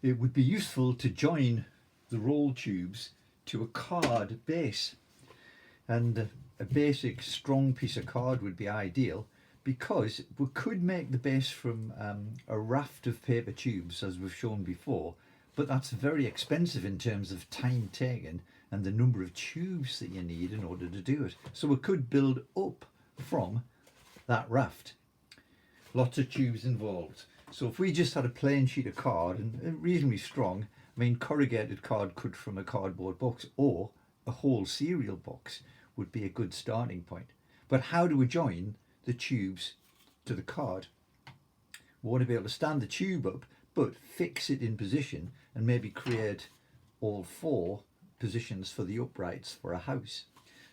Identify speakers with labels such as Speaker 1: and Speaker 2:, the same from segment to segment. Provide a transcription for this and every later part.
Speaker 1: it would be useful to join the roll tubes to a card base, and a basic strong piece of card would be ideal, because we could make the base from a raft of paper tubes as we've shown before, but that's very expensive in terms of time taken and the number of tubes that you need in order to do it. So we could build up from that raft. Lots of tubes involved. So if we just had a plain sheet of card and reasonably strong, I mean, corrugated card cut from a cardboard box or a whole cereal box would be a good starting point. But how do we join the tubes to the card? We want to be able to stand the tube up, but fix it in position and maybe create all four positions for the uprights for a house.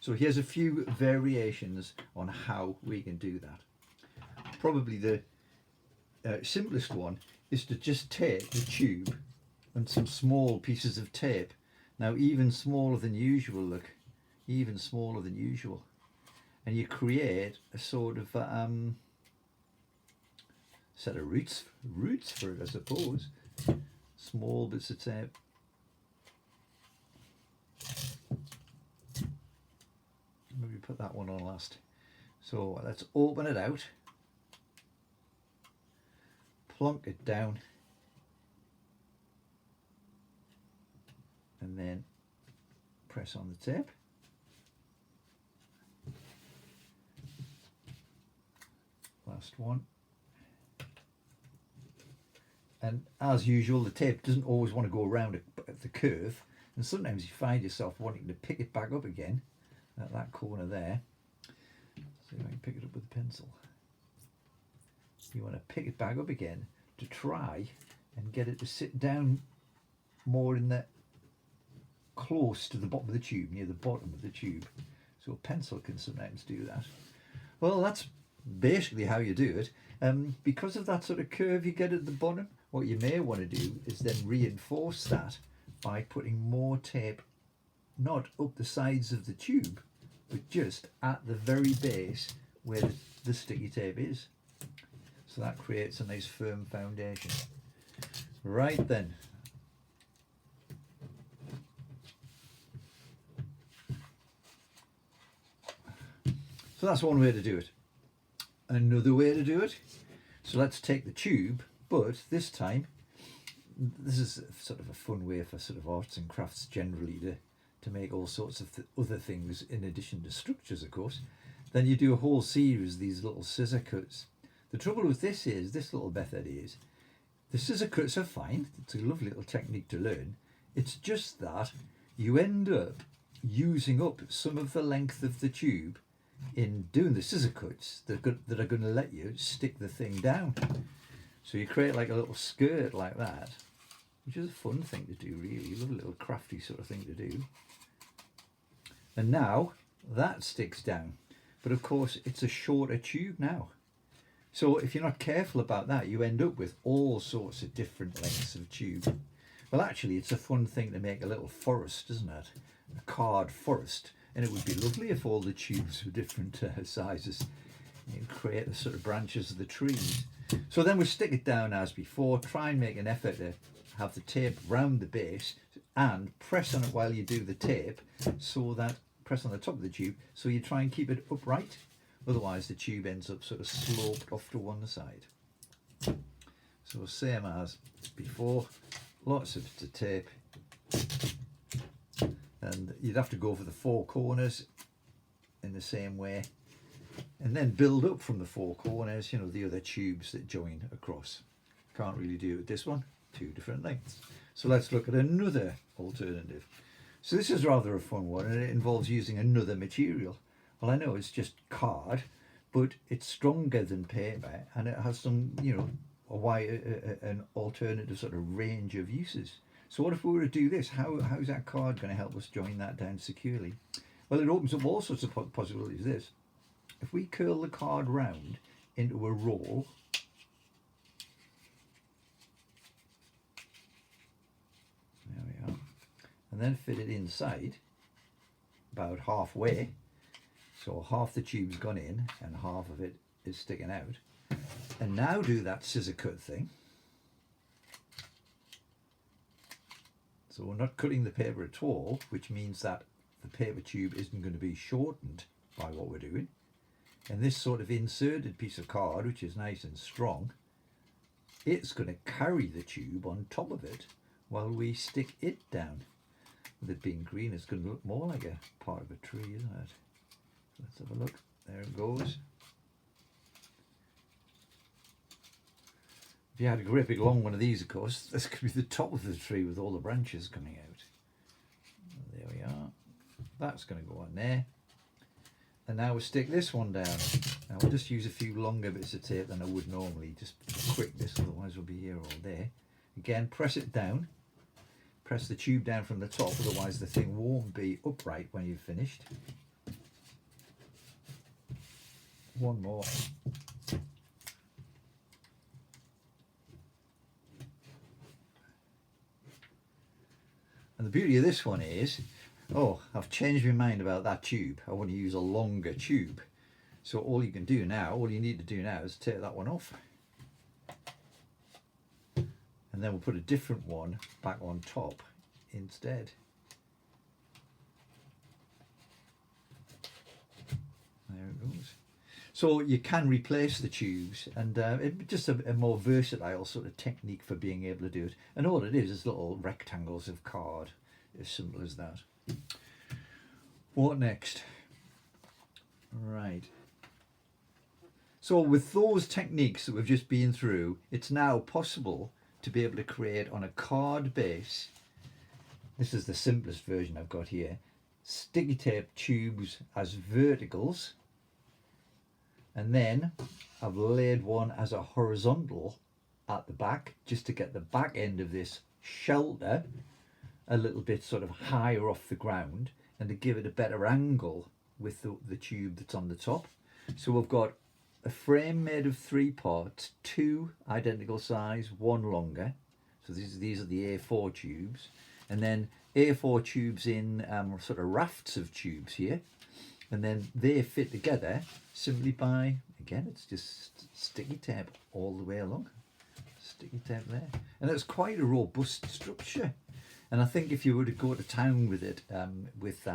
Speaker 1: So here's a few variations on how we can do that. Probably the simplest one is to just take the tube and some small pieces of tape. Now even smaller than usual, look, even smaller than usual. And you create a sort of set of roots for it, I suppose. Small bits of tape. Maybe put that one on last. So let's open it out. Plonk it down. And then press on the tape. Last one. And as usual, the tape doesn't always want to go around the curve, and sometimes you find yourself wanting to pick it back up again at that corner there. See if I can pick it up with a pencil. You want to pick it back up again to try and get it to sit down more in the close to the bottom of the tube, near the bottom of the tube. So a pencil can sometimes do that. Well, that's basically how you do it. Because of that sort of curve you get at the bottom, what you may want to do is then reinforce that by putting more tape, not up the sides of the tube, but just at the very base where the sticky tape is. So that creates a nice firm foundation. Right then. So that's one way to do it. Another way to do it, so let's take the tube, but this time, this is sort of a fun way for sort of arts and crafts generally to make all sorts of other things in addition to structures, of course. Then you do a whole series of these little scissor cuts. The trouble with this is, this little method is, the scissor cuts are fine, it's a lovely little technique to learn, it's just that you end up using up some of the length of the tube in doing the scissor cuts that are going to let you stick the thing down. So you create like a little skirt like that, which is a fun thing to do really. You love a little crafty sort of thing to do. And now that sticks down, but of course it's a shorter tube now. So if you're not careful about that, you end up with all sorts of different lengths of tube. Well, actually it's a fun thing to make a little forest, isn't it? A card forest. And it would be lovely if all the tubes were different sizes. You can create the sort of branches of the trees. So then we stick it down as before, try and make an effort to have the tape round the base and press on it while you do the tape, so that, press on the top of the tube, so you try and keep it upright. Otherwise the tube ends up sort of sloped off to one side. So same as before, lots of the tape. And you'd have to go for the four corners in the same way, and then build up from the four corners, you know, the other tubes that join across. Can't really do it with this one, two different lengths. So let's look at another alternative. So this is rather a fun one, and it involves using another material. Well, I know it's just card, but it's stronger than paper, and it has some, you know, an alternative sort of range of uses. So what if we were to do this? How's that card going to help us join that down securely? Well, it opens up all sorts of possibilities. This, if we curl the card round into a roll, there we are, and then fit it inside about halfway, so half the tube's gone in and half of it is sticking out, and now do that scissor cut thing. So we're not cutting the paper at all, which means that the paper tube isn't going to be shortened by what we're doing. And this sort of inserted piece of card, which is nice and strong, it's going to carry the tube on top of it while we stick it down. With it being green, it's going to look more like a part of a tree, isn't it? Let's have a look. There it goes. If you had a great big long one of these, of course, this could be the top of the tree with all the branches coming out. There we are. That's going to go on there. And now we'll stick this one down. Now we'll just use a few longer bits of tape than I would normally, just for quickness, otherwise we'll be here all day. Again, press it down. Press the tube down from the top, otherwise the thing won't be upright when you've finished. One more. And the beauty of this one is, oh, I've changed my mind about that tube. I want to use a longer tube. So all you can do now, all you need to do now is take that one off. And then we'll put a different one back on top instead. There it goes. So you can replace the tubes, and it's just a more versatile sort of technique for being able to do it. And all it is little rectangles of card, as simple as that. What next? Right. So with those techniques that we've just been through, it's now possible to be able to create on a card base. This is the simplest version I've got here. Sticky tape tubes as verticals. And then I've laid one as a horizontal at the back, just to get the back end of this shelter a little bit sort of higher off the ground and to give it a better angle with the tube that's on the top. So we've got a frame made of 3 parts, 2 identical size, 1 longer. So these are the A4 tubes. And then A4 tubes in sort of rafts of tubes here. And then they fit together simply by, again, it's just sticky tape all the way along. Sticky tape there. And it's quite a robust structure. And I think if you were to go to town with it, with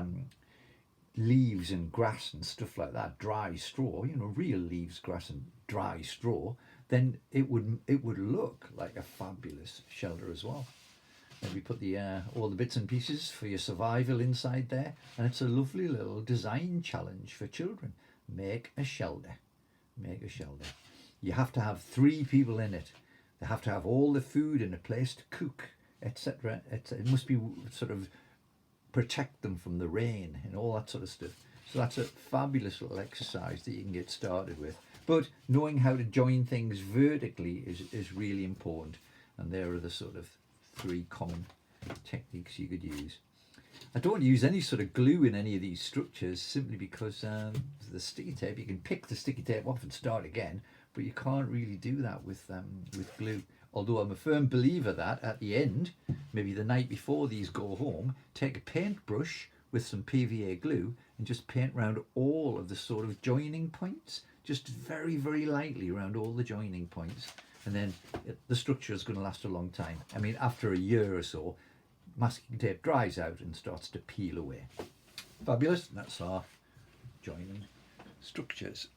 Speaker 1: leaves and grass and stuff like that, dry straw, you know, real leaves, grass and dry straw, then it would look like a fabulous shelter as well. Maybe put the all the bits and pieces for your survival inside there, and it's a lovely little design challenge for children. Make a shelter. Make a shelter. You have to have 3 people in it. They have to have all the food and a place to cook, etc. It must be sort of protect them from the rain and all that sort of stuff. So that's a fabulous little exercise that you can get started with. But knowing how to join things vertically is really important, and there are the sort of 3 common techniques you could use. I don't use any sort of glue in any of these structures simply because the sticky tape, you can pick the sticky tape off and start again, but you can't really do that with glue. Although I'm a firm believer that at the end, maybe the night before these go home, take a paintbrush with some PVA glue and just paint around all of the sort of joining points, just very, very lightly around all the joining points. And then the structure is going to last a long time. I mean, after a year or so, masking tape dries out and starts to peel away. Fabulous. That's our joining structures.